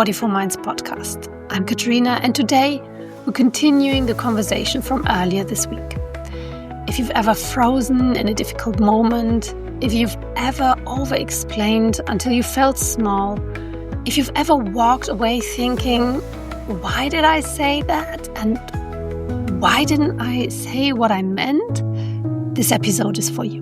Body for Minds podcast. I'm Katerina, and today we're continuing the conversation from earlier this week. If you've ever frozen in a difficult moment, if you've ever over-explained until you felt small, if you've ever walked away thinking, why did I say that? And why didn't I say what I meant? This episode is for you.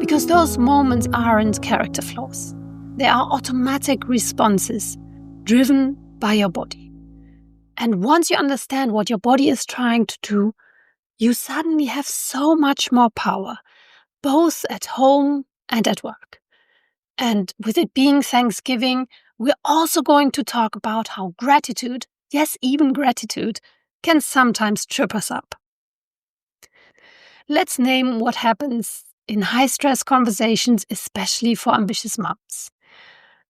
Because those moments aren't character flaws. They are automatic responses driven by your body. And once you understand what your body is trying to do, you suddenly have so much more power, both at home and at work. And with it being Thanksgiving, we're also going to talk about how gratitude, yes, even gratitude, can sometimes trip us up. Let's name what happens in high-stress conversations, especially for ambitious moms.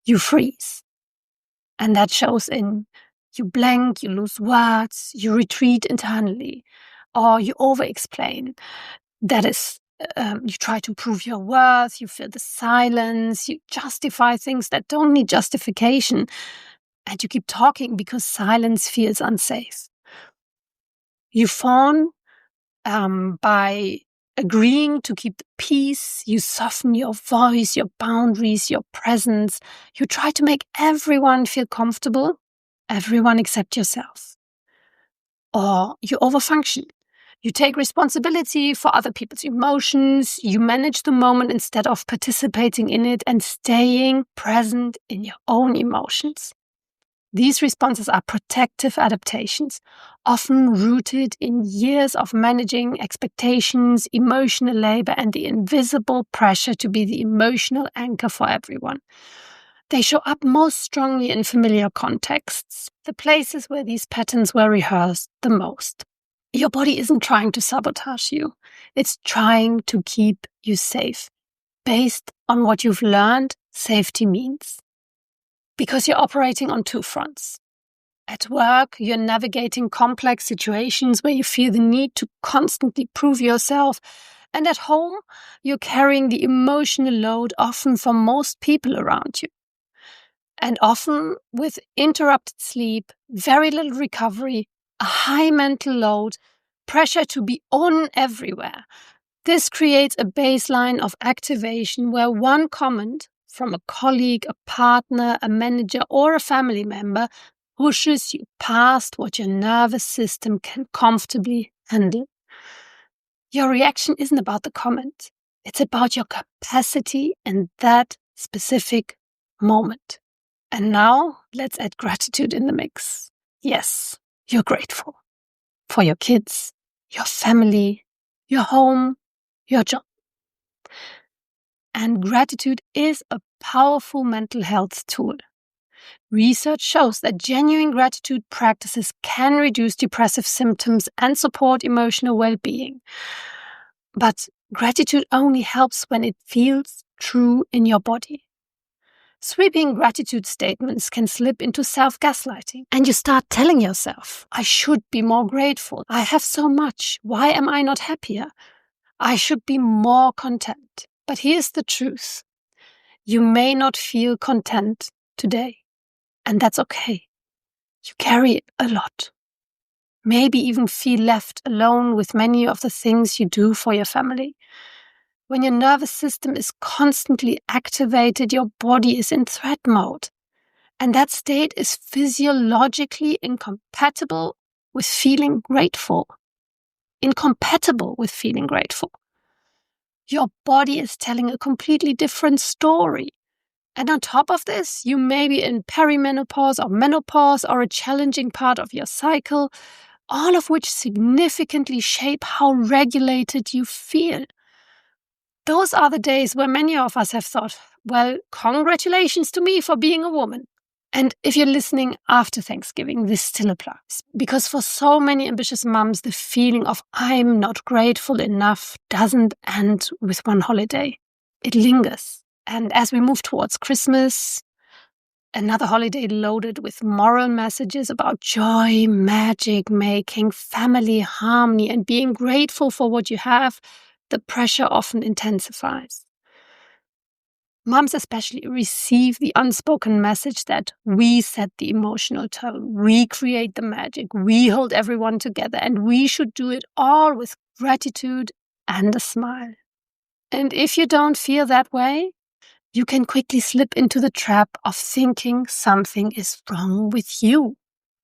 You freeze. And that shows in you blank, you lose words, you retreat internally, or you over-explain. That is, you try to prove your worth, you fill the silence, you justify things that don't need justification, and you keep talking because silence feels unsafe. You fawn by agreeing to keep the peace, you soften your voice, your boundaries, your presence. You try to make everyone feel comfortable, everyone except yourself. Or you overfunction. You take responsibility for other people's emotions, you manage the moment instead of participating in it and staying present in your own emotions. These responses are protective adaptations, often rooted in years of managing expectations, emotional labor, and the invisible pressure to be the emotional anchor for everyone. They show up most strongly in familiar contexts, the places where these patterns were rehearsed the most. Your body isn't trying to sabotage you. It's trying to keep you safe, based on what you've learned safety means. Because you're operating on two fronts. At work, you're navigating complex situations where you feel the need to constantly prove yourself. And at home, you're carrying the emotional load often for most people around you. And often with interrupted sleep, very little recovery, a high mental load, pressure to be on everywhere. This creates a baseline of activation where one comment from a colleague, a partner, a manager, or a family member pushes you past what your nervous system can comfortably handle. Your reaction isn't about the comment. It's about your capacity in that specific moment. And now let's add gratitude in the mix. Yes, you're grateful for your kids, your family, your home, your job. And gratitude is a powerful mental health tool. Research shows that genuine gratitude practices can reduce depressive symptoms and support emotional well-being. But gratitude only helps when it feels true in your body. Sweeping gratitude statements can slip into self-gaslighting, and you start telling yourself, I should be more grateful. I have so much. Why am I not happier? I should be more content. But here's the truth. You may not feel content today, and that's okay. You carry a lot. Maybe even feel left alone with many of the things you do for your family. When your nervous system is constantly activated, your body is in threat mode. And that state is physiologically incompatible with feeling grateful. Incompatible with feeling grateful. Your body is telling a completely different story. And on top of this, you may be in perimenopause or menopause or a challenging part of your cycle, all of which significantly shape how regulated you feel. Those are the days where many of us have thought, well, congratulations to me for being a woman. And if you're listening after Thanksgiving, this still applies. Because for so many ambitious mums, the feeling of I'm not grateful enough doesn't end with one holiday. It lingers. And as we move towards Christmas, another holiday loaded with moral messages about joy, magic making, family harmony, and being grateful for what you have, the pressure often intensifies. Moms especially receive the unspoken message that we set the emotional tone, we create the magic, we hold everyone together, and we should do it all with gratitude and a smile. And if you don't feel that way, you can quickly slip into the trap of thinking something is wrong with you,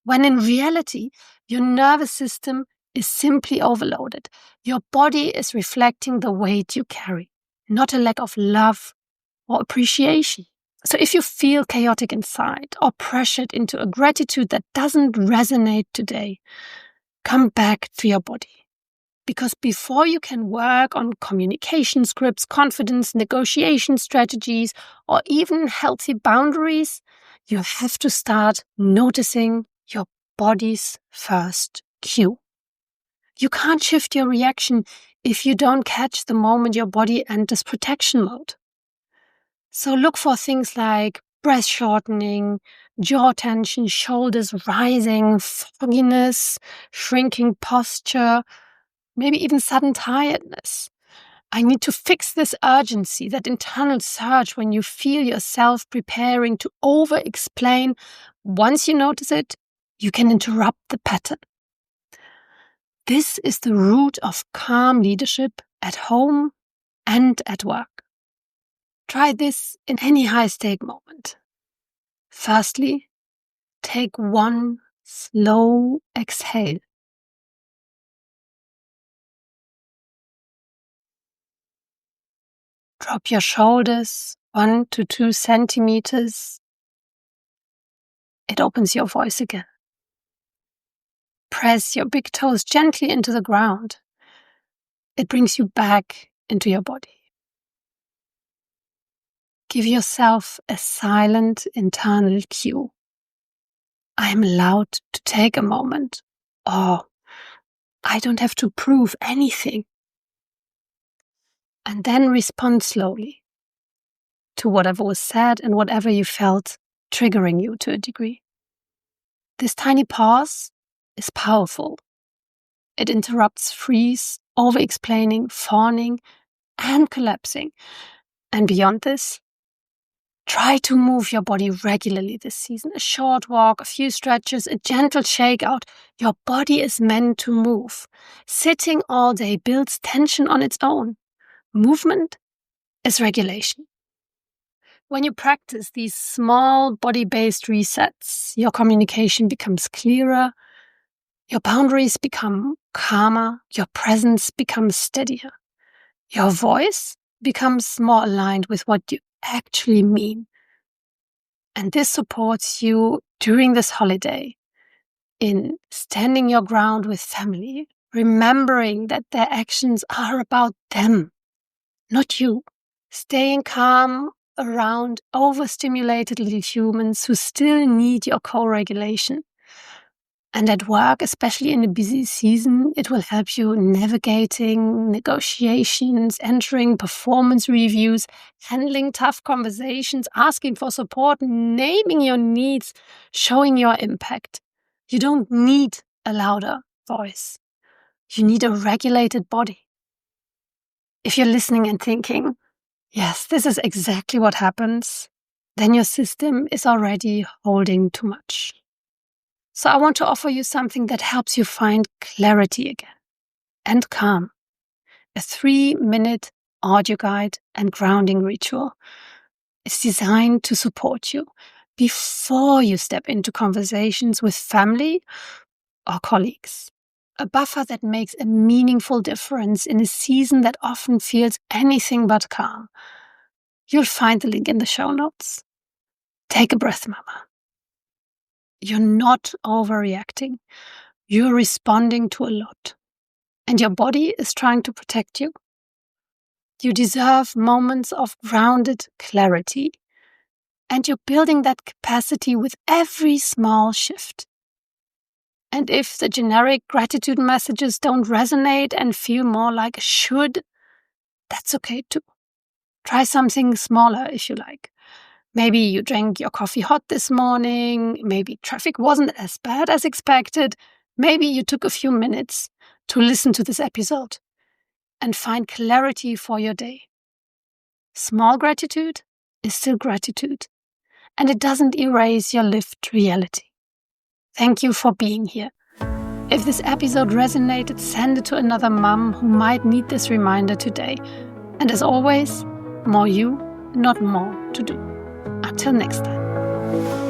when in reality, your nervous system is simply overloaded. Your body is reflecting the weight you carry, not a lack of love or appreciation. So if you feel chaotic inside or pressured into a gratitude that doesn't resonate today, come back to your body. Because before you can work on communication scripts, confidence, negotiation strategies, or even healthy boundaries, you have to start noticing your body's first cue. You can't shift your reaction if you don't catch the moment your body enters protection mode. So look for things like breath shortening, jaw tension, shoulders rising, fogginess, shrinking posture, maybe even sudden tiredness. I need to fix this urgency, that internal surge when you feel yourself preparing to over-explain. Once you notice it, you can interrupt the pattern. This is the root of calm leadership at home and at work. Try this in any high-stake moment. Firstly, take one slow exhale. Drop your shoulders 1 to 2 centimeters. It opens your voice again. Press your big toes gently into the ground. It brings you back into your body. Give yourself a silent internal cue. I am allowed to take a moment, or I don't have to prove anything. And then respond slowly to whatever was said and whatever you felt triggering you to a degree. This tiny pause is powerful. It interrupts freeze, over-explaining, fawning, and collapsing. And beyond this, try to move your body regularly this season. A short walk, a few stretches, a gentle shakeout. Your body is meant to move. Sitting all day builds tension on its own. Movement is regulation. When you practice these small body-based resets, your communication becomes clearer, your boundaries become calmer, your presence becomes steadier. Your voice becomes more aligned with what you actually mean. And this supports you during this holiday in standing your ground with family, remembering that their actions are about them, not you. Staying calm around overstimulated little humans who still need your co-regulation. And at work, especially in a busy season, it will help you navigating negotiations, entering performance reviews, handling tough conversations, asking for support, naming your needs, showing your impact. You don't need a louder voice. You need a regulated body. If you're listening and thinking, yes, this is exactly what happens, then your system is already holding too much. So I want to offer you something that helps you find clarity again and calm. A 3-minute audio guide and grounding ritual. It's designed to support you before you step into conversations with family or colleagues. A buffer that makes a meaningful difference in a season that often feels anything but calm. You'll find the link in the show notes. Take a breath, mama. You're not overreacting. You're responding to a lot. And your body is trying to protect you. You deserve moments of grounded clarity. And you're building that capacity with every small shift. And if the generic gratitude messages don't resonate and feel more like a should, that's okay too. Try something smaller if you like. Maybe you drank your coffee hot this morning. Maybe traffic wasn't as bad as expected. Maybe you took a few minutes to listen to this episode and find clarity for your day. Small gratitude is still gratitude, and it doesn't erase your lived reality. Thank you for being here. If this episode resonated, send it to another mom who might need this reminder today. And as always, more you, not more to do. Until next time.